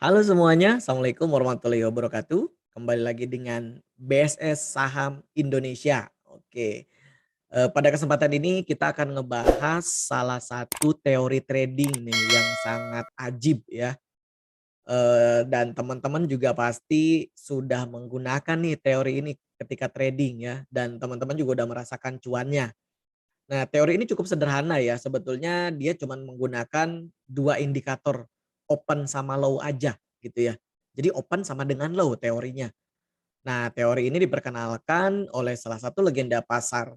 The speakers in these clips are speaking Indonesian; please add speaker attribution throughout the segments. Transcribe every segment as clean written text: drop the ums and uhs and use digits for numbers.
Speaker 1: Halo semuanya, Assalamualaikum warahmatullahi wabarakatuh. Kembali lagi dengan BSS Saham Indonesia. Oke, pada kesempatan ini kita akan ngebahas salah satu teori trading nih yang sangat ajib ya, dan teman-teman juga pasti sudah menggunakan nih teori ini ketika trading ya, dan teman-teman juga udah merasakan cuannya. Nah, teori ini cukup sederhana ya, sebetulnya dia cuman menggunakan 2 indikator, open sama low aja gitu ya. Jadi open sama dengan low teorinya. Nah, teori ini diperkenalkan oleh salah satu legenda pasar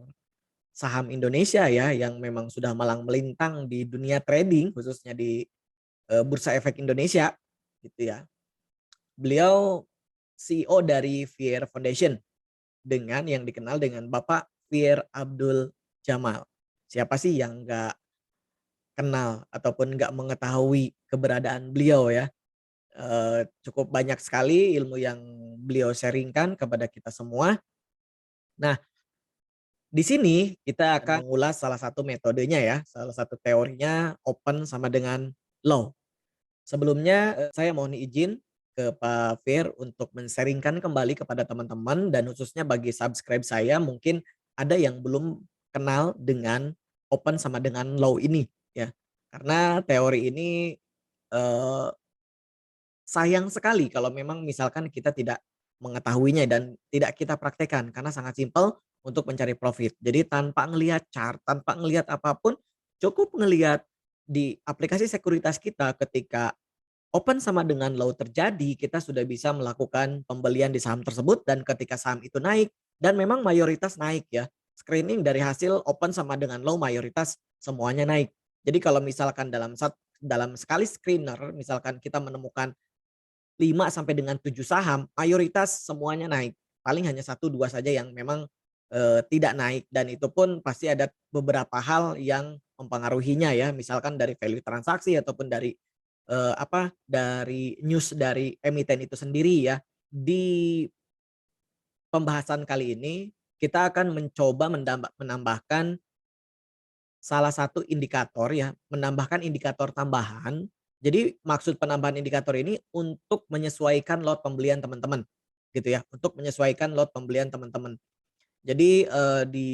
Speaker 1: saham Indonesia ya, yang memang sudah malang melintang di dunia trading khususnya di, Bursa Efek Indonesia gitu ya. Beliau CEO dari Fier Foundation dengan yang dikenal dengan Bapak Fier Abdul Jamal. Siapa sih yang nggak kenal ataupun nggak mengetahui keberadaan beliau ya, cukup banyak sekali ilmu yang beliau sharing-kan kepada kita semua. Nah, di sini kita akan mengulas salah satu metodenya ya, salah satu teorinya open sama dengan low. Sebelumnya, saya mohon izin ke Pak Fir untuk men-sharing-kan kembali kepada teman-teman dan khususnya bagi subscribe saya mungkin ada yang belum kenal dengan open sama dengan low ini ya. Karena teori ini, eee, sayang sekali kalau memang misalkan kita tidak mengetahuinya dan tidak kita praktekkan karena sangat simpel untuk mencari profit. Jadi tanpa ngelihat chart, tanpa ngelihat apapun, cukup ngelihat di aplikasi sekuritas kita ketika open sama dengan low terjadi, kita sudah bisa melakukan pembelian di saham tersebut dan ketika saham itu naik dan memang mayoritas naik ya. Screening dari hasil open sama dengan low mayoritas semuanya naik. Jadi kalau misalkan dalam sekali screener misalkan kita menemukan 5 sampai dengan 7 saham, mayoritas semuanya naik. Paling hanya satu 2 saja yang memang, tidak naik dan itu pun pasti ada beberapa hal yang mempengaruhinya ya, misalkan dari value transaksi ataupun dari, dari news dari emiten itu sendiri ya. Di pembahasan kali ini, kita akan mencoba menambahkan salah satu indikator ya, menambahkan indikator tambahan. Jadi maksud penambahan indikator ini untuk menyesuaikan lot pembelian teman-teman, gitu ya, untuk menyesuaikan lot pembelian teman-teman. Jadi, di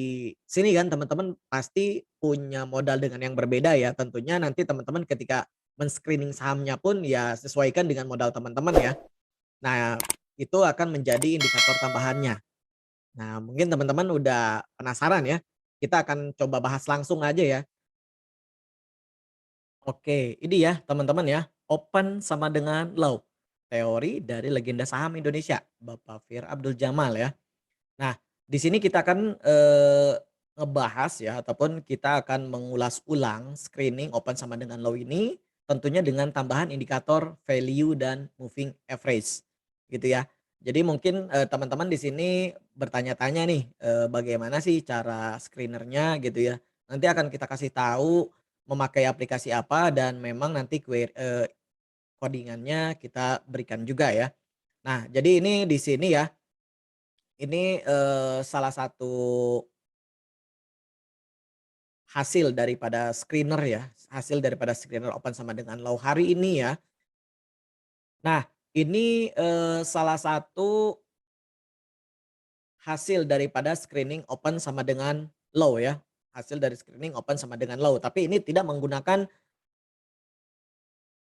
Speaker 1: sini kan teman-teman pasti punya modal dengan yang berbeda ya, tentunya nanti teman-teman ketika men-screening sahamnya pun ya sesuaikan dengan modal teman-teman ya. Nah, itu akan menjadi indikator tambahannya. Nah, mungkin teman-teman udah penasaran ya, kita akan coba bahas langsung aja ya. Oke, ini ya teman-teman ya, open sama dengan low. Teori dari legenda saham Indonesia, Bapak Fir Abdul Jamal ya. Nah, di sini kita akan, ngebahas ya ataupun kita akan mengulas ulang screening open sama dengan low ini, tentunya dengan tambahan indikator value dan moving average, gitu ya. Jadi mungkin, teman-teman di sini bertanya-tanya nih, bagaimana sih cara screener-nya gitu ya. Nanti akan kita kasih tahu memakai aplikasi apa dan memang nanti codingannya kita berikan juga ya. Nah, jadi ini di sini ya, ini, salah satu hasil daripada screener ya, hasil daripada screener open sama dengan low hari ini ya. Nah, ini, salah satu hasil daripada screening open sama dengan low ya, hasil dari screening open sama dengan low, tapi ini tidak menggunakan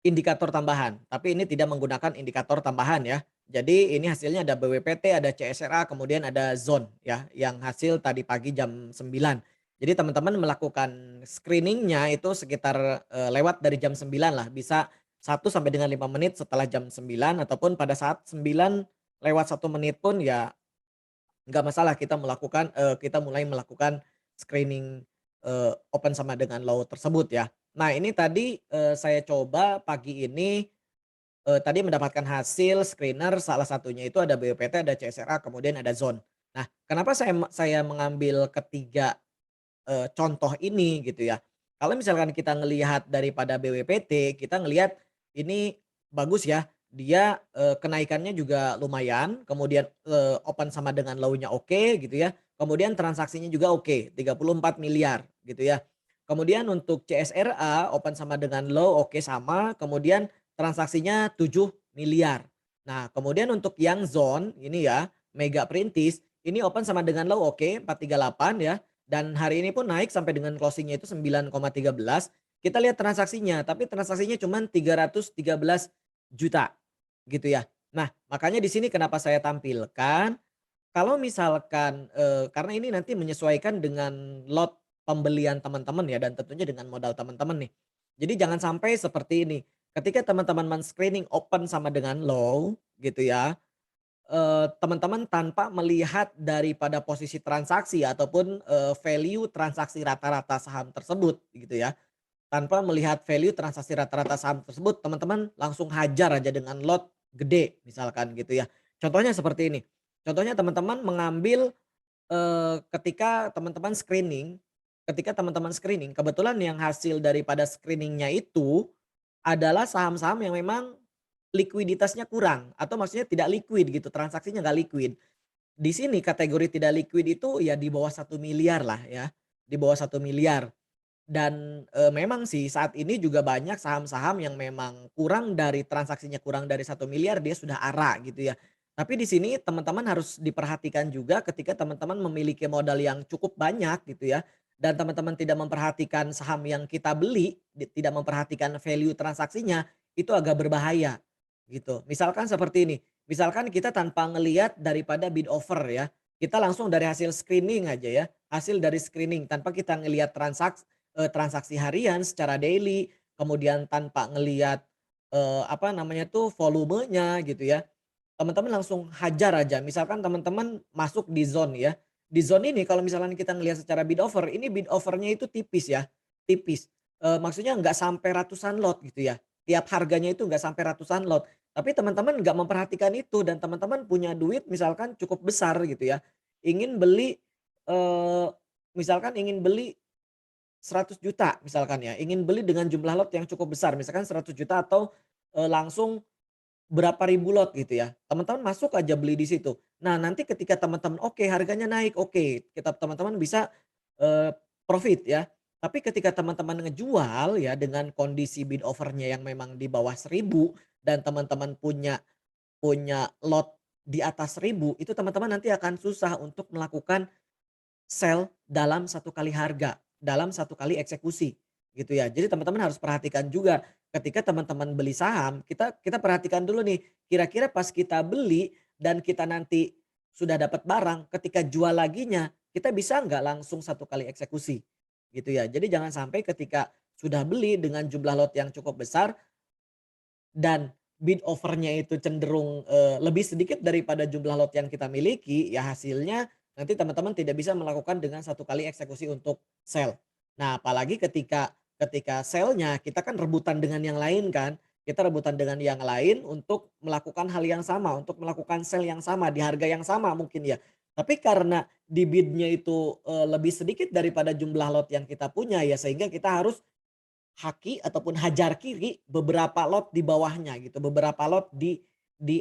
Speaker 1: indikator tambahan, tapi ini tidak menggunakan indikator tambahan ya. Jadi ini hasilnya ada BWPT, ada CSRA, kemudian ada zone ya, yang hasil tadi pagi jam 9. Jadi teman-teman melakukan screeningnya itu sekitar, lewat dari jam 9 lah, bisa 1 sampai dengan 5 menit setelah jam 9 ataupun pada saat 9 lewat 1 menit pun ya nggak masalah kita mulai melakukan screening, open sama dengan low tersebut ya. Nah ini tadi, saya coba pagi ini, tadi mendapatkan hasil screener salah satunya itu ada BPT, ada CSRA, kemudian ada zone. Nah kenapa saya mengambil ketiga, contoh ini gitu ya. Kalau misalkan kita ngelihat daripada BWPT, kita ngelihat ini bagus ya, dia, kenaikannya juga lumayan, kemudian, open sama dengan low-nya oke gitu ya, kemudian transaksinya juga oke, 34 miliar gitu ya. Kemudian untuk CSRA open sama dengan low oke sama, kemudian transaksinya 7 miliar. Nah, kemudian untuk yang zone ini ya, Mega Perintis, ini open sama dengan low oke, 438 ya, dan hari ini pun naik sampai dengan closing-nya itu 9,13. Kita lihat transaksinya, tapi transaksinya cuman 313 juta gitu ya. Nah, makanya di sini kenapa saya tampilkan, kalau misalkan, karena ini nanti menyesuaikan dengan lot pembelian teman-teman ya dan tentunya dengan modal teman-teman nih. Jadi jangan sampai seperti ini, ketika teman-teman men-screening open sama dengan low gitu ya, teman-teman tanpa melihat daripada posisi transaksi ataupun, value transaksi rata-rata saham tersebut gitu ya. Tanpa melihat value transaksi rata-rata saham tersebut, teman-teman langsung hajar aja dengan lot gede misalkan gitu ya. Contohnya seperti ini, contohnya teman-teman mengambil, ketika teman-teman screening kebetulan yang hasil daripada screening-nya itu adalah saham-saham yang memang likuiditasnya kurang atau maksudnya tidak liquid gitu, transaksinya nggak liquid. Di sini kategori tidak liquid itu ya di bawah 1 miliar lah ya, di bawah 1 miliar. Dan, memang sih saat ini juga banyak saham-saham yang memang kurang dari transaksinya kurang dari 1 miliar dia sudah ARA gitu ya. Tapi di sini teman-teman harus diperhatikan juga ketika teman-teman memiliki modal yang cukup banyak gitu ya, dan teman-teman tidak memperhatikan saham yang kita beli, tidak memperhatikan value transaksinya, itu agak berbahaya gitu. Misalkan seperti ini, misalkan kita tanpa ngelihat daripada bid offer ya, kita langsung dari hasil screening aja ya, hasil dari screening tanpa kita ngelihat transaksi harian secara daily, kemudian tanpa ngelihat, apa namanya tuh, volumenya gitu ya. Teman-teman langsung hajar aja, misalkan teman-teman masuk di zone ya, di zone ini kalau misalkan kita ngelihat secara bid offer, ini bid offer-nya itu tipis ya, tipis. Maksudnya nggak sampai ratusan lot gitu ya, tiap harganya itu nggak sampai ratusan lot. Tapi teman-teman nggak memperhatikan itu dan teman-teman punya duit misalkan cukup besar gitu ya, ingin beli, eee, misalkan ingin beli 100 juta misalkan ya, ingin beli dengan jumlah lot yang cukup besar, misalkan 100 juta atau, langsung berapa ribu lot gitu ya. Teman-teman masuk aja beli di situ. Nah, nanti ketika teman-teman oke, harganya naik, oke, kita teman-teman bisa, eee, profit ya. Tapi ketika teman-teman ngejual ya dengan kondisi bid offer-nya yang memang di bawah 1.000 dan teman-teman punya punya lot di atas 1.000, itu teman-teman nanti akan susah untuk melakukan sell dalam satu kali harga, dalam satu kali eksekusi, gitu ya. Jadi teman-teman harus perhatikan juga ketika teman-teman beli saham, kita kita perhatikan dulu nih, kira-kira pas kita beli dan kita nanti sudah dapat barang, ketika jual laginya, kita bisa nggak langsung satu kali eksekusi, gitu ya. Jadi jangan sampai ketika sudah beli dengan jumlah lot yang cukup besar dan bid offer-nya itu cenderung, lebih sedikit daripada jumlah lot yang kita miliki, ya hasilnya nanti teman-teman tidak bisa melakukan dengan satu kali eksekusi untuk sell. Nah, apalagi ketika ketika sell-nya kita kan rebutan dengan yang lain kan, kita rebutan dengan yang lain untuk melakukan hal yang sama, untuk melakukan sell yang sama, di harga yang sama mungkin ya. Tapi karena di bid-nya itu, lebih sedikit daripada jumlah lot yang kita punya, ya sehingga kita harus haki ataupun hajar kiri beberapa lot di bawahnya gitu, beberapa lot di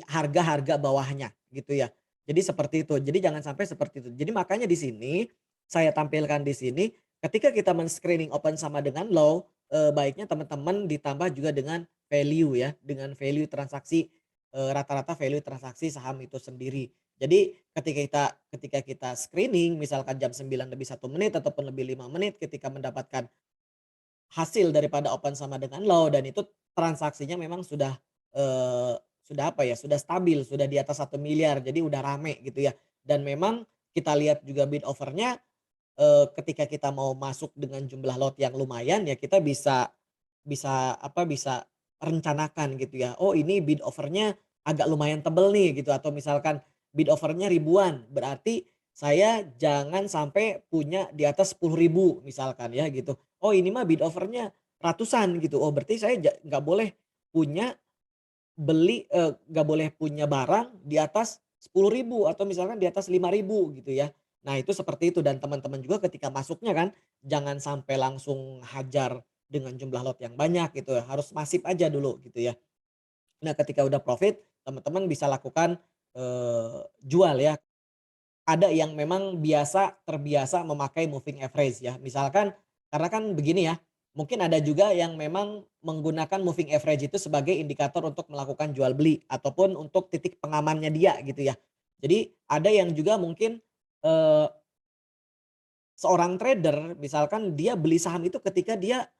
Speaker 1: harga-harga bawahnya gitu ya. Jadi seperti itu, jadi jangan sampai seperti itu. Jadi makanya di sini, saya tampilkan di sini, ketika kita men-screening open sama dengan low, baiknya teman-teman ditambah juga dengan value ya, dengan value transaksi, rata-rata value transaksi saham itu sendiri. Jadi ketika kita screening misalkan jam 9 lebih 1 menit ataupun lebih 5 menit ketika mendapatkan hasil daripada open sama dengan low dan itu transaksinya memang sudah apa ya, sudah stabil, sudah di atas 1 miliar jadi udah rame gitu ya. Dan memang kita lihat juga bid offer-nya, ketika kita mau masuk dengan jumlah lot yang lumayan ya kita bisa bisa apa, bisa rencanakan gitu ya, "Oh ini bid offer-nya agak lumayan tebel nih," gitu atau misalkan bid offer-nya ribuan, berarti saya jangan sampai punya di atas 10.000 misalkan ya gitu. Oh ini mah bid offer-nya ratusan gitu, oh berarti saya nggak boleh punya nggak boleh punya barang di atas 10.000 atau misalkan di atas 5.000 gitu ya. Nah itu seperti itu dan teman-teman juga ketika masuknya kan, jangan sampai langsung hajar dengan jumlah lot yang banyak gitu ya, harus masif aja dulu gitu ya. Nah ketika udah profit, teman-teman bisa lakukan, jual ya. Ada yang memang terbiasa memakai moving average ya. Misalkan karena kan begini ya, Mungkin ada juga yang memang menggunakan moving average itu sebagai indikator untuk melakukan jual beli ataupun untuk titik pengamannya dia gitu ya. Jadi ada yang juga mungkin, eee, seorang trader misalkan dia beli saham itu ketika dia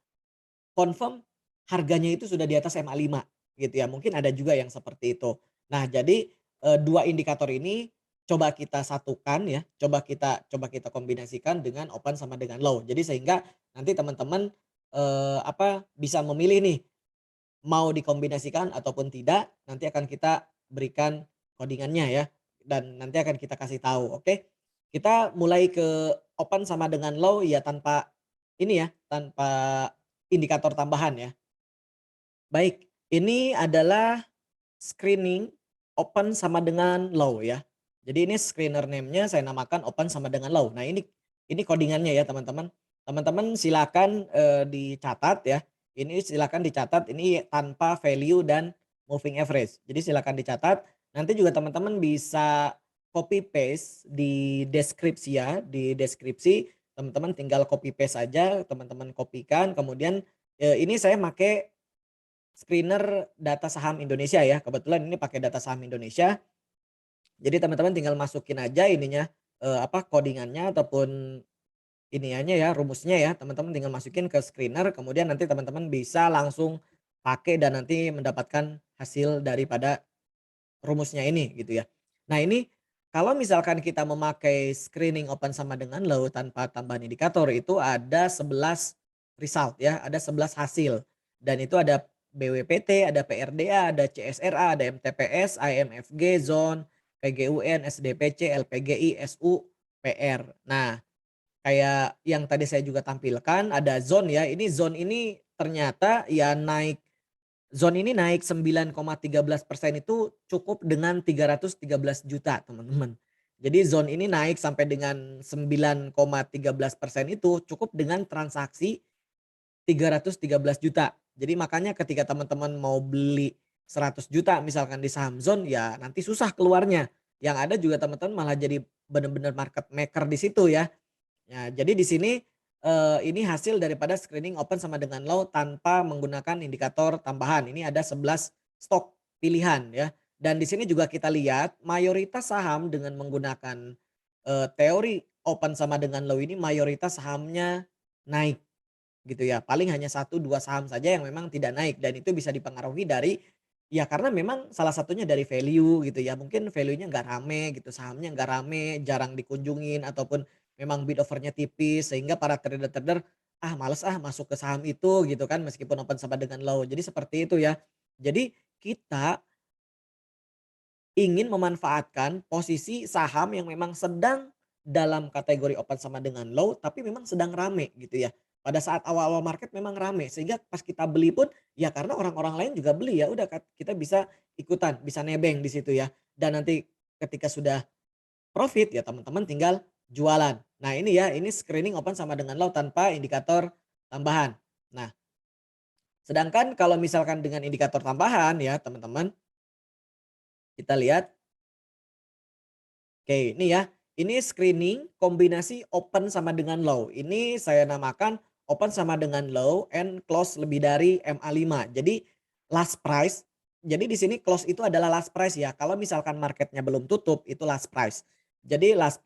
Speaker 1: confirm harganya itu sudah di atas MA5 gitu ya, mungkin ada juga yang seperti itu. Nah jadi, 2 indikator ini coba kita satukan ya, coba kita kombinasikan dengan open sama dengan low. Jadi sehingga nanti teman-teman, bisa memilih nih, mau dikombinasikan ataupun tidak, nanti akan kita berikan codingannya ya, dan nanti akan kita kasih tahu, oke? Kita mulai ke open sama dengan low ya tanpa ini ya, tanpa indikator tambahan ya. Baik, ini adalah screening open sama dengan low ya. Jadi ini screener name-nya saya namakan open sama dengan low. Nah ini codingannya ya teman-teman. Teman-teman silakan, dicatat ya. Ini silakan dicatat ini tanpa value dan moving average. Jadi silakan dicatat. Nanti juga teman-teman bisa copy paste di deskripsi ya. Di deskripsi teman-teman tinggal copy paste saja, teman-teman kopikan kemudian, ini saya make screener data saham Indonesia ya, kebetulan ini pakai data saham Indonesia. Jadi teman-teman tinggal masukin aja ininya, codingannya ataupun iniannya ya, rumusnya ya, teman-teman tinggal masukin ke screener, kemudian nanti teman-teman bisa langsung pakai dan nanti mendapatkan hasil daripada rumusnya ini gitu ya. Nah ini kalau misalkan kita memakai screening open sama dengan low tanpa tambahan indikator itu ada 11 result ya, ada 11 hasil. Dan itu ada BWPT, ada PRDA, ada CSRA, ada MTPS, IMFG, Zone, PGUN, SDPC, LPGI, SU, PR. Nah, kayak yang tadi saya juga tampilkan ada Zone ya. Ini Zone ini ternyata ya naik. Zone ini naik 9,13% itu cukup dengan 313 juta teman-teman. Jadi zone ini naik sampai dengan 9,13% itu cukup dengan transaksi 313 juta. Jadi makanya ketika teman-teman mau beli 100 juta misalkan di saham zone ya nanti susah keluarnya. Yang ada juga teman-teman malah jadi benar-benar market maker di situ ya. Ya, jadi di sini, ini hasil daripada screening open sama dengan low tanpa menggunakan indikator tambahan. Ini ada 11 stok pilihan ya. Dan di sini juga kita lihat mayoritas saham dengan menggunakan, teori open sama dengan low ini mayoritas sahamnya naik gitu ya. Paling hanya satu 2 saham saja yang memang tidak naik dan itu bisa dipengaruhi dari ya karena memang salah satunya dari value gitu ya. Mungkin value-nya nggak rame gitu, sahamnya nggak rame, jarang dikunjungin ataupun memang bid offer-nya tipis sehingga para trader-trader, "Ah males ah masuk ke saham itu," gitu kan meskipun open sama dengan low. Jadi seperti itu ya. Jadi kita ingin memanfaatkan posisi saham yang memang sedang dalam kategori open sama dengan low, tapi memang sedang rame gitu ya. Pada saat awal-awal market memang rame, sehingga pas kita beli pun ya karena orang-orang lain juga beli ya udah kita bisa ikutan, bisa nebeng di situ ya. Dan nanti ketika sudah profit ya teman-teman tinggal jualan. Nah ini ya, ini screening open sama dengan low tanpa indikator tambahan. Nah, sedangkan kalau misalkan dengan indikator tambahan ya teman-teman, kita lihat. Oke, ini ya. Ini screening kombinasi open sama dengan low. Ini saya namakan open sama dengan low and close lebih dari MA5. Jadi last price. Jadi di sini close itu adalah last price ya. Kalau misalkan marketnya belum tutup itu last price. Jadi last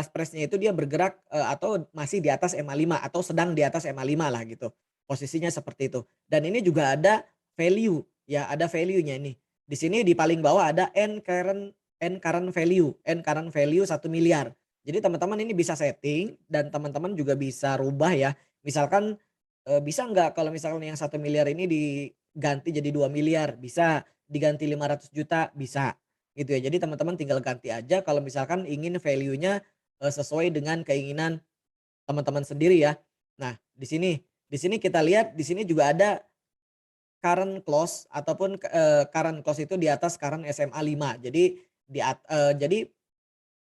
Speaker 1: price-nya itu dia bergerak atau masih di atas MA5 atau sedang di atas MA5 lah gitu. Posisinya seperti itu. Dan ini juga ada value ya, ada value-nya ini. Di sini di paling bawah ada end current value 1 miliar. Jadi teman-teman ini bisa setting dan teman-teman juga bisa rubah ya. Misalkan, bisa nggak kalau misalkan yang 1 miliar ini diganti jadi 2 miliar? Bisa. Diganti 500 juta? Bisa. Gitu ya. Jadi teman-teman tinggal ganti aja kalau misalkan ingin value-nya, sesuai dengan keinginan teman-teman sendiri ya. Nah di sini kita lihat di sini juga ada current close ataupun, current close itu di atas current SMA 5. Jadi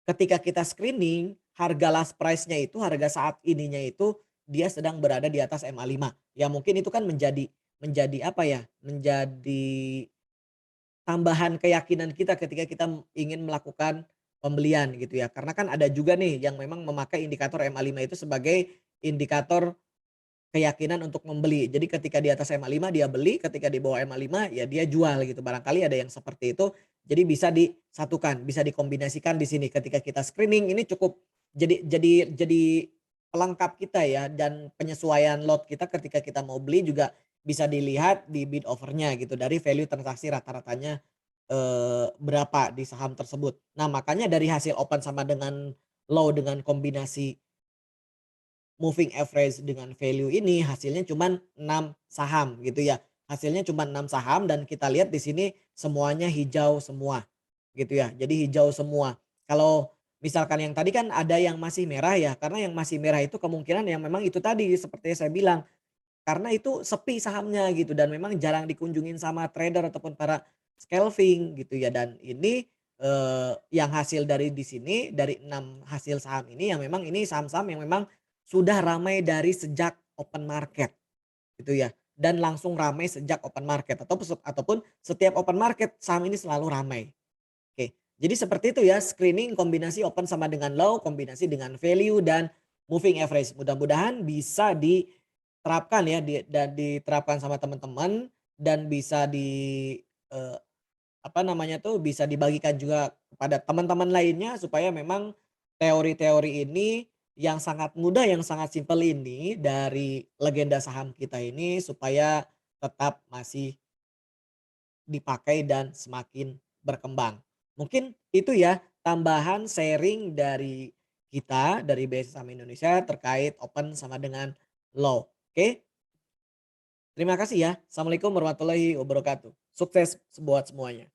Speaker 1: ketika kita screening, harga last price-nya itu, harga saat ininya itu, dia sedang berada di atas MA5. Ya mungkin itu kan menjadi apa ya, menjadi tambahan keyakinan kita ketika kita ingin melakukan pembelian gitu ya. Karena kan ada juga nih yang memang memakai indikator MA5 itu sebagai indikator keyakinan untuk membeli. Jadi ketika di atas MA5 dia beli, ketika di bawah MA5 ya dia jual gitu. Barangkali ada yang seperti itu. Jadi bisa disatukan, bisa dikombinasikan di sini ketika kita screening ini cukup jadi pelengkap kita ya dan penyesuaian lot kita ketika kita mau beli juga bisa dilihat di bid overnya gitu dari value transaksi rata-ratanya, berapa di saham tersebut. Nah makanya dari hasil open sama dengan low dengan kombinasi moving average dengan value ini hasilnya cuman 6 saham gitu ya. Hasilnya cuma 6 saham dan kita lihat di sini semuanya hijau semua gitu ya. Jadi hijau semua. Kalau misalkan yang tadi kan ada yang masih merah ya, karena yang masih merah itu kemungkinan yang memang itu tadi seperti yang saya bilang, karena itu sepi sahamnya gitu dan memang jarang dikunjungin sama trader ataupun para scalping gitu ya dan ini, yang hasil dari di sini dari 6 hasil saham ini yang memang ini saham-saham yang memang sudah ramai dari sejak open market gitu ya dan langsung ramai sejak open market ataupun setiap open market saham ini selalu ramai. Oke, jadi seperti itu ya screening kombinasi open sama dengan low, kombinasi dengan value dan moving average. Mudah-mudahan bisa diterapkan ya dan diterapkan sama teman-teman dan bisa eee, apa namanya tuh, bisa dibagikan juga kepada teman-teman lainnya supaya memang teori-teori ini yang sangat mudah, yang sangat simpel ini dari legenda saham kita ini supaya tetap masih dipakai dan semakin berkembang. Mungkin itu ya tambahan sharing dari kita, dari BSI Saham Indonesia terkait open sama dengan low. Oke, terima kasih ya. Assalamualaikum warahmatullahi wabarakatuh. Sukses buat semuanya.